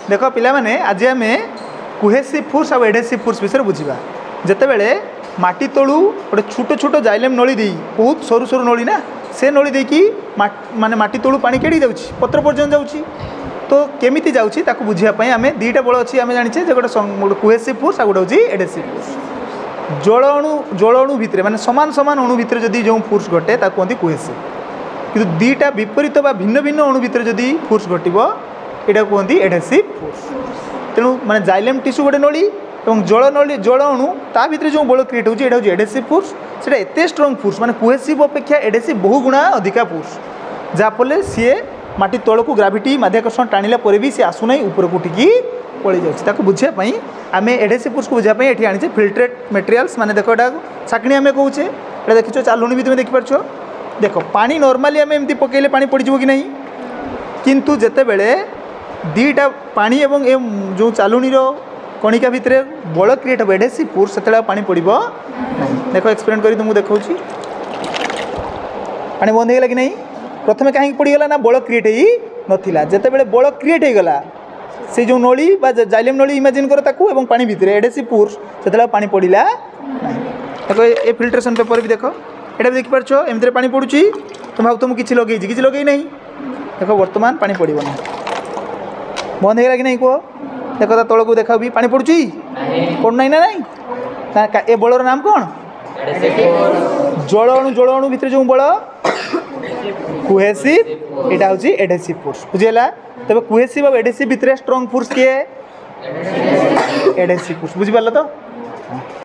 देख पिलाने आज आम कुहेसिव फोर्स और एडहेसिव फोर्स विषय बुझा जितेबले माटी तलू गोटे छोट छोट जाइलेम नली दे बहुत सरू सरू नली ना से नली देकी माने माटी तलू पानी केड़ी जाउछि पत्र पर्यंत जाउछि तो केमिति जाउछि ताकू बुझापी आम दुईटा बल अच्छी आम जाचे गोटे कुहेसिव फोर्स आ गोटे हूँ एडहेसिव फोर्स जल अणु भितर माने समान समान अणु भितर जदि जो फोर्स घटे ताकू कहते कुहेसिव किंतु दुईटा विपरीत बा भिन्न भिन्न अणु भितर जदि फोर्स घटिबो एटा कहते एडहेसिव फोर्स तेणु माने जाइलेम टिश्यू गोटे नली और जल अणु ता भितर जो बल क्रिएट होची एटा होची एडहेसिव फोर्स सेटा एते स्ट्रांग फोर्स माने कुहेसिव अपेक्षा एडहेसिव बहु गुणा अधिका फोर्स जाफल सी माटी तलक ग्राविटी माध्याकर्षण टाणिला पर भी सी आसुना ऊपर उठिकी पलि जाऊँ बुझापी आम एडहेसिव फोर्स को बुझापी ये आनी फिल्ट्रेट मटेरियल्स माने देख एटा साकणी आम कौचे एटा देखिए चालुनी भी तुम देखिपार देख पानी नॉर्मली आम एमती पकईले पानी पड़ो कि नहीं किंतु जितेबले दीटा पानी एवं जो चालुनीर कणिका भितर बल क्रिएट हो एडहेसिव फोर्स से पानी पड़ो देख एक्सपेरिमेंट करी तुमको देखा पानी बंद होगा कि नहीं प्रथम कहीं पड़गला ना बल क्रिएट ही नाला जितेबले बल क्रिएट होगला से जो नली जाइलेम नली इमेजिन कर ताकू एवं पानी भितर एडहेसिव फोर्स से पानी पड़ा देख ये फिल्ट्रेशन पेपर भी देख एटा भी देखिपार एमती पानी पड़ुची तुम भाव तुम किसी लगे किसी लगे नहीं देख बर्तमान पानी पड़ो ना बंद होगा कि नहीं कह देख तल को देखा भी पानी पड़ुची पड़ना ना नहीं ए बलर नाम कौन जल अणु भितर जो बल कुहेसिव एटा हूँ एडहेसिव फोर्स बुझीगला तबे कुहेसिव और एडहेसिव भितर स्ट्रांग फोर्स किए एडहेसिव फोर्स बुझी पारल तो।